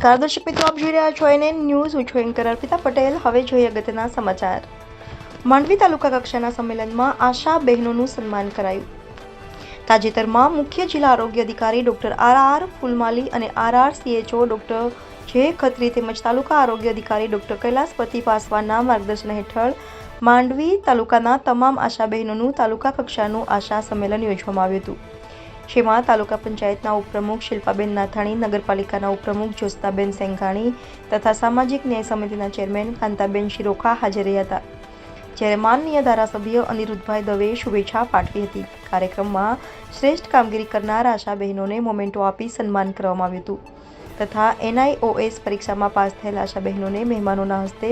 નમસ્કાર દર્શક મિત્રો, આપ જોઈ રહ્યા છો એનએન ન્યૂઝ. હું છું એન્કર અર્પિતા પટેલ. હવે જોઈએ અગત્યના સમાચાર. માંડવી તાલુકા કક્ષાના સંમેલનમાં આશા બહેનોનું સન્માન કરાયું. તાજેતરમાં મુખ્ય જિલ્લા આરોગ્ય અધિકારી ડોક્ટર આર ફૂલમાલી અને CHO ડોક્ટર જે ખત્રી તેમજ તાલુકા આરોગ્ય અધિકારી ડોક્ટર કૈલાસપતિ પાસવાનના માર્ગદર્શન હેઠળ માંડવી તાલુકાના તમામ આશા બહેનોનું તાલુકા કક્ષાનું આશા સંમેલન યોજવામાં આવ્યું હતું. જેમાં તાલુકા પંચાયતના ઉપપ્રમુખ શિલ્પાબેન નાથાણી, નગરપાલિકાના ઉપપ્રમુખ જ્યોત્સનાબેન સેંઘાણી તથા સામાજિક ન્યાય સમિતિના ચેરમેન કાંતાબેન શિરોખા હાજર રહ્યા હતા. જ્યારે માનનીય ધારાસભ્ય અનિરુદ્ધભાઈ દવેએ શુભેચ્છા પાઠવી હતી. કાર્યક્રમમાં શ્રેષ્ઠ કામગીરી કરનાર આશા બહેનોને મોમેન્ટો આપી સન્માન કરવામાં આવ્યું હતું તથા NIOS પરીક્ષામાં પાસ થયેલ આશા બહેનોને મહેમાનોના હસ્તે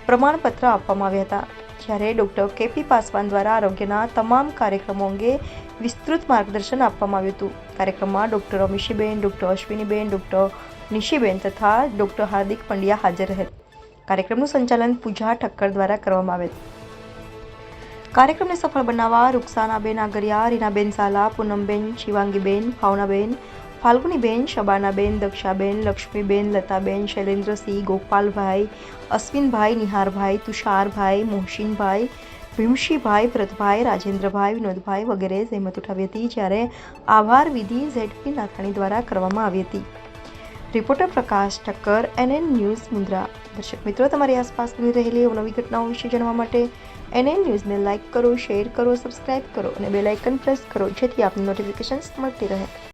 પ્રમાણપત્ર આપવામાં આવ્યા હતા. જ્યારે ડોક્ટર KP પાસવાન દ્વારા આરોગ્યના તમામ કાર્યક્રમો અંગે વિસ્તૃત માર્ગદર્શન આપવામાં આવ્યું હતું. કાર્યક્રમમાં ડોક્ટર અમીશીબેન, ડોક્ટર અશ્વિનીબેન, ડોક્ટર નિશીબેન તથા ડોક્ટર હાર્દિક પંડ્યા હાજર રહેલ. કાર્યક્રમનું સંચાલન પૂજા ઠક્કર દ્વારા કરવામાં આવેલ. કાર્યક્રમને સફળ બનાવવા રૂકસાનાબેન આગરિયા, રીનાબેન ઝાલા, પૂનમબેન, શિવાંગીબેન, ભાવનાબેન, ફાલ્ગુનીબેન, શબાનાબેન, દક્ષાબેન, લક્ષ્મીબેન, લતાબેન, શૈલેન્દ્રસિંહ, ગોપાલભાઈ, અશ્વિનભાઈ, નિહારભાઈ, તુષારભાઈ, મોહસિનભાઈ, ભીમશીભાઈ, ભરતભાઈ, રાજેન્દ્રભાઈ, વિનોદભાઈ વગેરે જહેમત ઉઠાવી હતી. જ્યારે આભાર વિધિ ZP નાથાણી દ્વારા કરવામાં આવી હતી. રિપોર્ટર પ્રકાશ ઠક્કર, NN ન્યૂઝ મુન્દ્રા. દર્શક મિત્રો, તમારી આસપાસ બની રહેલી નવી ઘટનાઓ વિશે જાણવા માટે NN ન્યૂઝને લાઇક કરો, શેર કરો, સબસ્ક્રાઇબ કરો અને બેલ આઇકન પ્રેસ કરો, જેથી આપની નોટિફિકેશન્સ મળતી રહે.